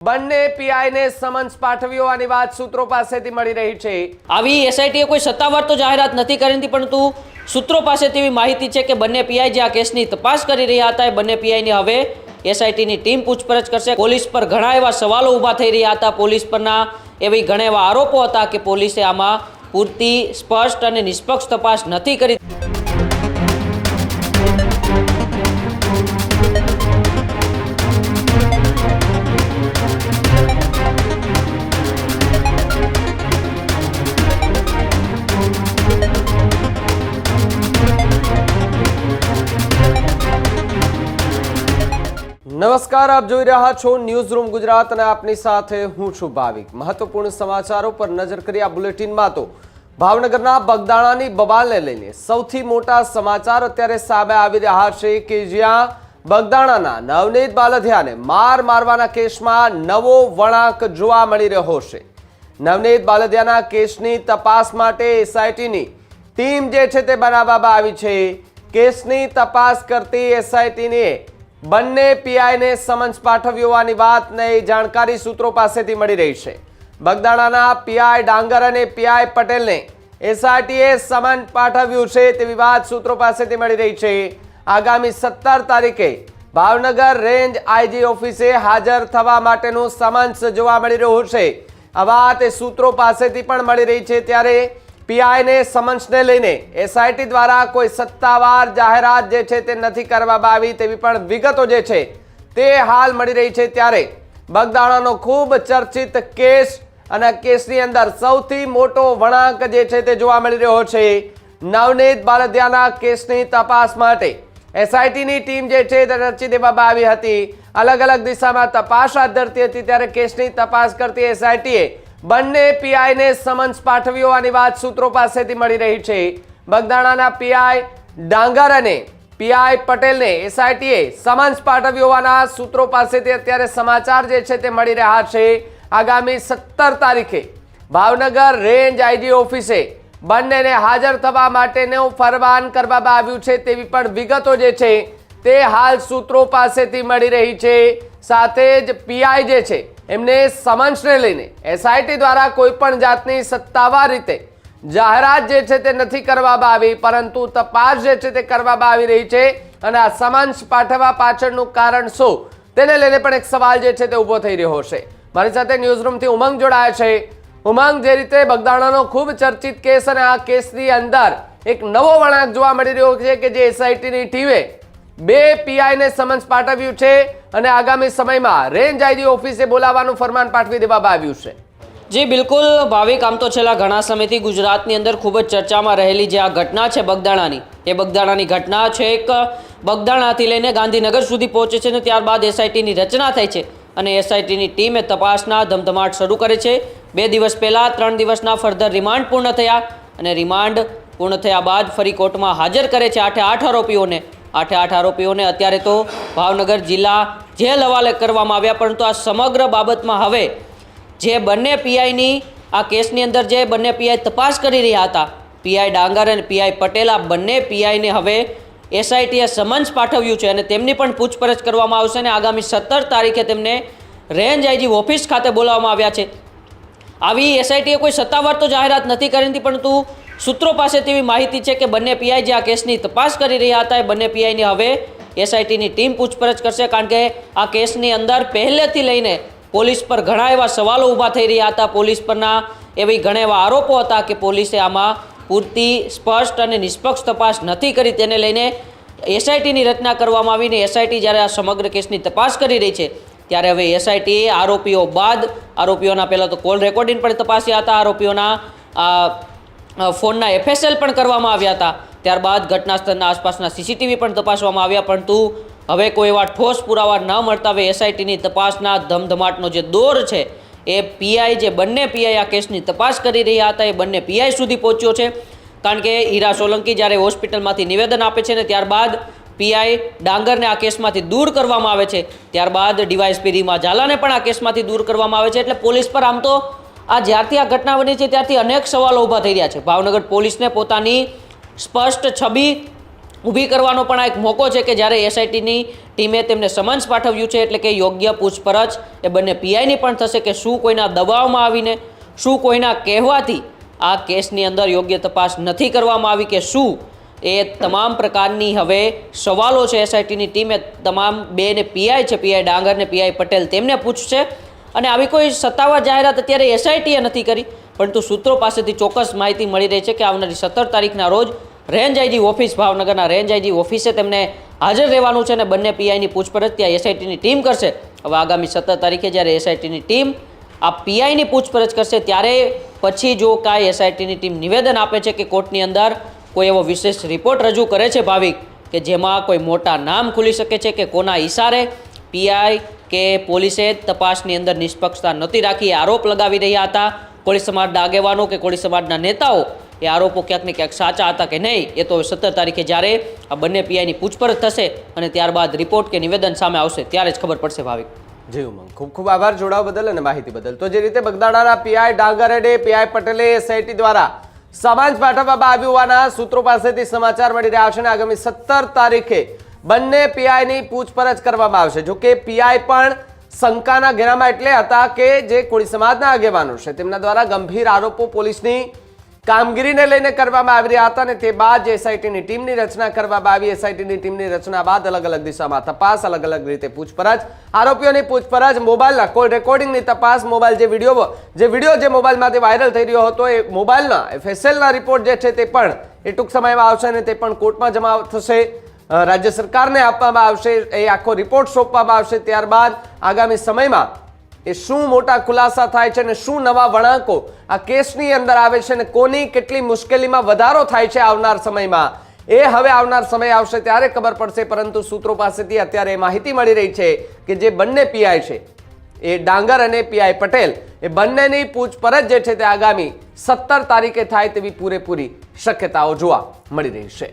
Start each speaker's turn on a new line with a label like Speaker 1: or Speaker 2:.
Speaker 1: બંને પીઆઈને સમન્સ પાઠવ્યો હોવાની વાત સૂત્રો પાસેથી મળી રહી છે।
Speaker 2: આવી એસઆઈટીએ કોઈ સત્તાવાર તો જાહેરાત નથી કરી, પરંતુ સૂત્રો પાસેથી એવી માહિતી છે કે બંને પીઆઈ જે આ કેસની તપાસ કરી રહ્યા હતા એ બંને પીઆઈની હવે એસઆઈટીની ટીમ પૂછપરછ કરશે। પોલીસ પર ઘણા એવા સવાલો ઊભા થઈ રહ્યા હતા, પોલીસ પરના એવી ઘણા એવા આરોપો હતા કે પોલીસે આમાં પૂરતી સ્પષ્ટ અને નિષ્પક્ષ તપાસ નથી કરી।
Speaker 1: નમસ્કાર, આપ જોઈ રહ્યા છો ન્યૂઝ રૂમ ગુજરાત અને આપની સાથે હું છું ભાવિક। મહત્વપૂર્ણ સમાચારો પર નજર કરી આ બુલેટિનમાં તો ભાવનગરના બગદાણાની બબાલને લઈને સૌથી મોટા સમાચાર અત્યારે સામે આવી રહ્યા છે કે જ્યાં બગદાણાના નવનીત બાલધિયાને મારવાના કેસમાં નવો વળાંક જોવા મળી રહ્યો છે। નવનીત બાલધિયાના કેસની તપાસ માટે એસઆઈટીની ટીમ જે છે તે બનાવવામાં આવી છે। કેસની તપાસ કરતી એસઆઈટીની બંને પીઆઈને સમન્સ પાઠવ્યો હોવાની વાતને જાણકારી સૂત્રો પાસેથી મળી રહી છે। બગદાણાના પીઆઈ ડાંગર અને પીઆઈ પટેલને એસઆઈટીએ સમન પાઠવ્યું છે તેવી વાત સૂત્રો પાસેથી મળી રહી છે। આગામી 17 તારીખે ભાવનગર રેન્જ આઈજી ઓફિસે હાજર થવા માટેનું સમન્સ જોવા મળી રહ્યું છે। આ વાત સૂત્રો પાસેથી પણ મળી રહી છે। ત્યારે પીઆઈને સમન્સને લઈને એસઆઈટી દ્વારા કોઈ સત્તાવાર જાહેરાત જે છે તે નથી કરવામાં આવી તેવી પણ વિગતો જે છે તે હાલ મળી રહી છે। ત્યારે બગદાણાનો ખૂબ ચર્ચિત કેસ અને કેસની અંદર સૌથી મોટો વળાંક જે છે તે જોવા મળી રહ્યો છે। નવનીત બાલધિયાના કેસની તપાસ માટે એસઆઈટીની ટીમ જે છે તે રચી દેવામાં આવી હતી। અલગ અલગ દિશામાં તપાસ હાથ ધરતી હતી ત્યારે કેસની તપાસ કરતી એસઆઈટીએ બંને પીઆઈને સમન્સ પાઠવ્યો હોવાની વાત સૂત્રો પાસેથી મળી રહી છે। બગદાણાના પીઆઈ ડાંગર અને પીઆઈ પટેલને એસઆઈટીએ સમન્સ પાઠવ્યો હોવાના સૂત્રો પાસેથી અત્યારે સમાચાર જે છે તે મળી રહ્યા છે। આગામી 17 તારીખે ભાવનગર રેન્જ આઈજી ઓફિસે બંનેને હાજર થવા માટેનું ફરમાન કરવામાં આવ્યું છે તેવી પણ વિગતો જે છે તે હાલ સૂત્રો પાસેથી મળી રહી છે। સાથે જ પીઆઈ જે છે એમને સમન્સને લઈને એસઆઈટી દ્વારા કોઈ પણ જાતની સત્તાવાર રીતે જાહેરાત જે છે તે નથી કરવામાં આવી, પરંતુ તપાસ જે છે તે કરવામાં આવી રહી છે। અને આ સમન્સ પાઠવવા પાછળનું કારણ શું તેને લઈને પણ એક સવાલ જે છે તે ઊભો થઈ રહ્યો છે। મારી સાથે ન્યૂઝ રૂમથી ઉમંગ જોડાયા છે। ઉમંગ, જે રીતે બગદાણાનો ખૂબ ચર્ચિત કેસ અને આ કેસની અંદર એક નવો વળાંક જોવા મળી રહ્યો છે કે જે એસઆઈટીની ટીમે બે પીઆઈને સમન્સ પાઠવ્યું છે અને આગામી સમયમાં રેન્જ આઈજી ઓફિસે બોલાવવાનું ફરમાન પાઠવી દેવામાં આવ્યું છે।
Speaker 2: જી બિલકુલ ભાવિક, આમ તો છેલ્લા ઘણા સમયથી ગુજરાતની અંદર ખૂબ જ ચર્ચામાં રહેલી જે આ ઘટના છે બગદાણાની, એ બગદાણાની ઘટના છે એક બગદાણાથી લઈને ગાંધીનગર સુધી પહોંચે છે અને ત્યારબાદ એસઆઈટીની રચના થાય છે અને એસઆઈટીની ટીમે તપાસના ધમધમાટ શરૂ કરે છે। 2 દિવસ પહેલાં 3 દિવસના ફર્ધર રિમાન્ડ પૂર્ણ થયા અને રિમાન્ડ પૂર્ણ થયા બાદ ફરી કોર્ટમાં હાજર કરે છે 8 આરોપીઓને। 8 આરોપીઓને અત્યારે તો ભાવનગર જિલ્લા જેલ હવાલે કરવામાં આવ્યા, પરંતુ આ સમગ્ર બાબતમાં હવે જે બંને પીઆઈની આ કેસની અંદર જે બંને પીઆઈ તપાસ કરી રહ્યા હતા, પીઆઈ ડાંગર અને પીઆઈ પટેલ, આ બંને પીઆઈને હવે એસઆઈટીએ સમન્સ પાઠવ્યું છે અને તેમની પણ પૂછપરછ કરવામાં આવશે અને આગામી 17 તારીખે તેમને રેન્જ આઈજી ઓફિસ ખાતે બોલાવવામાં આવ્યા છે। આવી એસઆઈટીએ કોઈ સત્તાવાર તો જાહેરાત નથી કરી, પરંતુ સૂત્રો પાસેથી એવી માહિતી છે કે બંને પીઆઈ જે આ કેસની તપાસ કરી રહ્યા હતા એ બંને પીઆઈની હવે એસઆઈટીની ટીમ પૂછપરછ કરશે, કારણ કે આ કેસની અંદર પહેલેથી લઈને પોલીસ પર ઘણા એવા સવાલો ઊભા થઈ રહ્યા હતા, પોલીસ પરના એવી ઘણા એવા આરોપો હતા કે પોલીસે આમાં પૂરતી સ્પષ્ટ અને નિષ્પક્ષ તપાસ નથી કરી, તેને લઈને એસઆઈટીની રચના કરવામાં આવીને એસઆઈટી જ્યારે આ સમગ્ર કેસની તપાસ કરી રહી છે ત્યારે હવે એસઆઈટીએ આરોપીઓ બાદ આરોપીઓના પહેલાં તો કોલ રેકોર્ડિંગ પણ તપાસ્યા હતા, આરોપીઓના ફોનના એફએસએલ પણ કરવામાં આવ્યા હતા, ત્યારબાદ ઘટના સ્થળના આસપાસના સીસીટીવી પણ તપાસવામાં આવ્યા, પરંતુ હવે કોઈ એવા ઠોસ પુરાવા ન મળતા હવે એસઆઈટીની તપાસના ધમધમાટનો જે દોર છે એ પીઆઈ જે બંને પીઆઈ આ કેસની તપાસ કરી રહ્યા હતા એ બંને પીઆઈ સુધી પહોંચ્યો છે। કારણ કે હીરા સોલંકી જ્યારે હોસ્પિટલમાંથી નિવેદન આપે છે ને ત્યારબાદ પીઆઈ ડાંગરને આ કેસમાંથી દૂર કરવામાં આવે છે, ત્યારબાદ ડીવાયએસપી રીમા ઝાલાને પણ આ કેસમાંથી દૂર કરવામાં આવે છે। એટલે પોલીસ પર આમ તો આ જ્યારથી આ ઘટના બની છે ત્યારથી અનેક સવાલો ઊભા થઈ રહ્યા છે। ભાવનગર પોલીસને પોતાની સ્પષ્ટ છબી ઊભી કરવાનો પણ આ એક મોકો છે કે જ્યારે એસઆઈટીની ટીમે તેમને સમન્સ પાઠવ્યું છે એટલે કે યોગ્ય પૂછપરછ એ બંને પીઆઈની પણ થશે કે શું કોઈના દબાવમાં આવીને, શું કોઈના કહેવાથી આ કેસની અંદર યોગ્ય તપાસ નથી કરવામાં આવી કે શું, એ તમામ પ્રકારની હવે સવાલો છે એસઆઈટીની ટીમે તમામ બેને પીઆઈ છે, પીઆઈ ડાંગર ને પીઆઈ પટેલ, તેમને પૂછશે. અને આવી કોઈ સત્તાવાર જાહેરાત અત્યારે એસઆઈટીએ નથી કરી, પરંતુ સૂત્રો પાસેથી ચોક્કસ માહિતી મળી રહી છે કે આવનારી 17 તારીખના રોજ રેન્જ આઈજી ઓફિસ, ભાવનગરના રેન્જ આઈજી ઓફિસે તેમને હાજર રહેવાનું છે અને બંને પીઆઈની પૂછપરછ ત્યાં એસઆઈટીની ટીમ કરશે. હવે આગામી 17 તારીખે જ્યારે એસઆઈટીની ટીમ આ પીઆઈની પૂછપરછ કરશે ત્યારે પછી જો કાંઈ એસઆઈટીની ટીમ નિવેદન આપે છે કે કોર્ટની અંદર કોઈ એવો વિશેષ રિપોર્ટ રજૂ કરે છે ભાવિક કે જેમાં કોઈ મોટા નામ ખુલી શકે છે કે કોના ઇશારે પીઆઈ કે પોલીસે તપાસની અંદર નિષ્પક્ષતા નહોતી રાખી, આરોપ લગાવી રહ્યા હતા કોળી સમાજના આગેવાનો કે કોળી સમાજના નેતાઓ, એ આરોપો ક્યાંક ને ક્યાંક સાચા હતા કે નહીં, એ તો 17 તારીખે જ્યારે આ બંને પીઆઈની પૂછપરછ થશે અને ત્યારબાદ રિપોર્ટ કે નિવેદન સામે આવશે ત્યારે જ ખબર પડશે. ભાવિક
Speaker 1: જી ઉમંગ, ખૂબ ખૂબ આભાર જોડાવા બદલ અને માહિતી બદલ. તો જે રીતે બગદાણાના પીઆઈ ડાંગર અને પીઆઈ પટેલે એસઆઈટી દ્વારા સમન્સ પાઠવવામાં આવ્યું હોવાના સૂત્રો પાસેથી સમાચાર મળી રહ્યા છે અને આગામી 17 તારીખે બંને પીઆઈની પૂછપરછ કરવામાં આવશે. જો કે પીઆઈ પણ શંકાના ઘેરામાં એટલે હતા કે જે કોળી સમાજના આગેવાનો છે તેમના દ્વારા ગંભીર આરોપો પોલીસની કામગીરીને લઈને કરવામાં આવી રહ્યા હતા અને તે બાદ એસઆઈટીની ટીમની રચના કરવામાં આવી. એસઆઈટીની ટીમની રચના બાદ અલગ અલગ દિશામાં તપાસ, અલગ અલગ રીતે પૂછપરછ, આરોપીઓની પૂછપરછ, મોબાઈલના કોલ રેકોર્ડિંગની તપાસ, મોબાઈલ જે વિડીયો જે મોબાઈલમાંથી વાયરલ થઈ રહ્યો હતો એ મોબાઈલના FSLના રિપોર્ટ જે છે તે પણ એ ટૂંક સમયમાં આવશે અને તે પણ કોર્ટમાં જમા થશે, રાજ્ય સરકારને આપવામાં આવશે, એ આખો રિપોર્ટ સોંપવામાં આવશે. ત્યારબાદ આગામી સમયમાં એ શું મોટા ખુલાસા થાય છે અને શું નવા વળાંકો આ કેસની અંદર આવે છે અને કોની કેટલી મુશ્કેલીમાં વધારો થાય છે આવનાર સમયમાં, એ હવે આવનાર સમય આવશે ત્યારે ખબર પડશે. પરંતુ સૂત્રો પાસેથી અત્યારે માહિતી મળી રહી છે કે જે બંને પીઆઈ છે એ ડાંગર અને પીઆઈ પટેલ, એ બંનેની પૂછપરછ જે છે તે આગામી 17 તારીખે થાય તેવી પૂરેપૂરી શક્યતાઓ જોવા મળી રહી છે.